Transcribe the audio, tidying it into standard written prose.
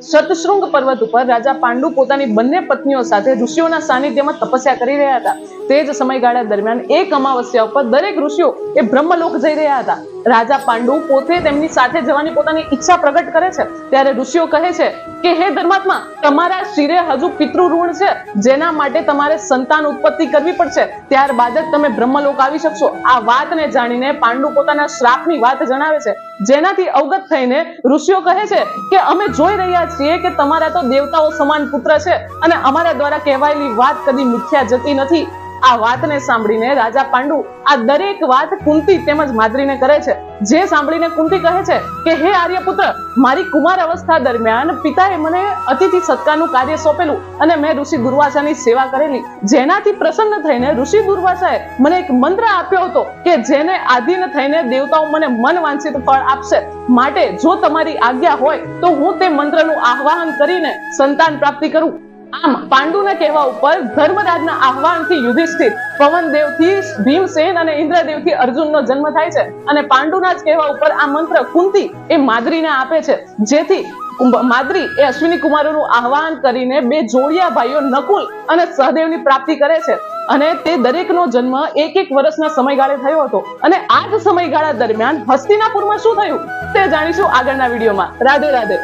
શતશૃંગ પર્વત ઉપર રાજા પાંડુ પોતાની બંને પત્નીઓ સાથે ઋષિઓના સાનિધ્યમાં તપસ્યા કરી રહ્યા હતા. તે જ સમયગાળા દરમિયાન એક અમાવસ્યા ઉપર દરેક ઋષિઓ એ બ્રહ્મલોક જઈ રહ્યા હતા. રાજા પાંડુ પોતે તેમની સાથે જવાની પોતાની ઈચ્છા પ્રગટ કરે છે ત્યારે ઋષિઓ કહે છે કે હે ધર્માત્મા, તમારા શિરે હજુ પિતૃ ઋણ છે, જેના માટે તમારે સંતાન ઉત્પત્તિ કરવી પડશે, ત્યારબાદ જ તમે બ્રહ્મલોક આવી શકશો. આ વાતને જાણીને પાંડુ પોતાના શ્રાપની વાત જણાવે છે, જેનાથી અવગત થઈને ઋષિઓ કહે છે કે અમે જોઈ રહ્યા છીએ કે તમારા તો દેવતાઓ સમાન પુત્ર છે અને અમારા દ્વારા કહેવાયેલી વાત કદી મિથ્યા જતી નથી. આ વાતને સાંભળીને રાજા પાંડુ આ દરેક વાત કુંતી તેમજ માદ્રીને કરે છે, જે સાંભળીને કુંતી કહે છે કે હે આર્યપુત્ર, મારી કુમાર અવસ્થા દરમિયાન પિતાએ મને અતિથિ સત્કારનું કાર્ય સોંપેલું અને મેં ઋષિ દુર્વાસાની સેવા કરેલી, જેનાથી પ્રસન્ન થઈને ઋષિ દુર્વાસાએ મને એક મંત્ર આપ્યો હતો કે જેને આધીન થઈને દેવતાઓ મને મન વાંછિત ફળ આપશે. માટે જો તમારી આજ્ઞા હોય તો હું તે મંત્રનું આહ્વાન કરીને સંતાન પ્રાપ્તિ કરું. આમ પાંડુના કહેવા ઉપર ધર્મરાજના આહ્વાનથી યુધિષ્ઠિર, પવનદેવથી ભીમસેન અને ઇન્દ્રદેવથી અર્જુનનો જન્મ થાય છે અને પાંડુના જ કહેવા ઉપર આ મંત્ર કુંતી એ માદ્રીને આપે છે, જેથી માદ્રી એ અશ્વિની કુમારોનું આહ્વાન કરીને બે જોડિયા ભાઈઓ નકુલ અને સહદેવની પ્રાપ્તિ કરે છે અને તે દરેકનો જન્મ એક વર્ષના સમયગાળે થયો હતો. અને આ જ સમયગાળા દરમિયાન હસ્તિનાપુરમાં શું થયું તે જાણીશું આગળના વિડીયોમાં. રાધે રાધે.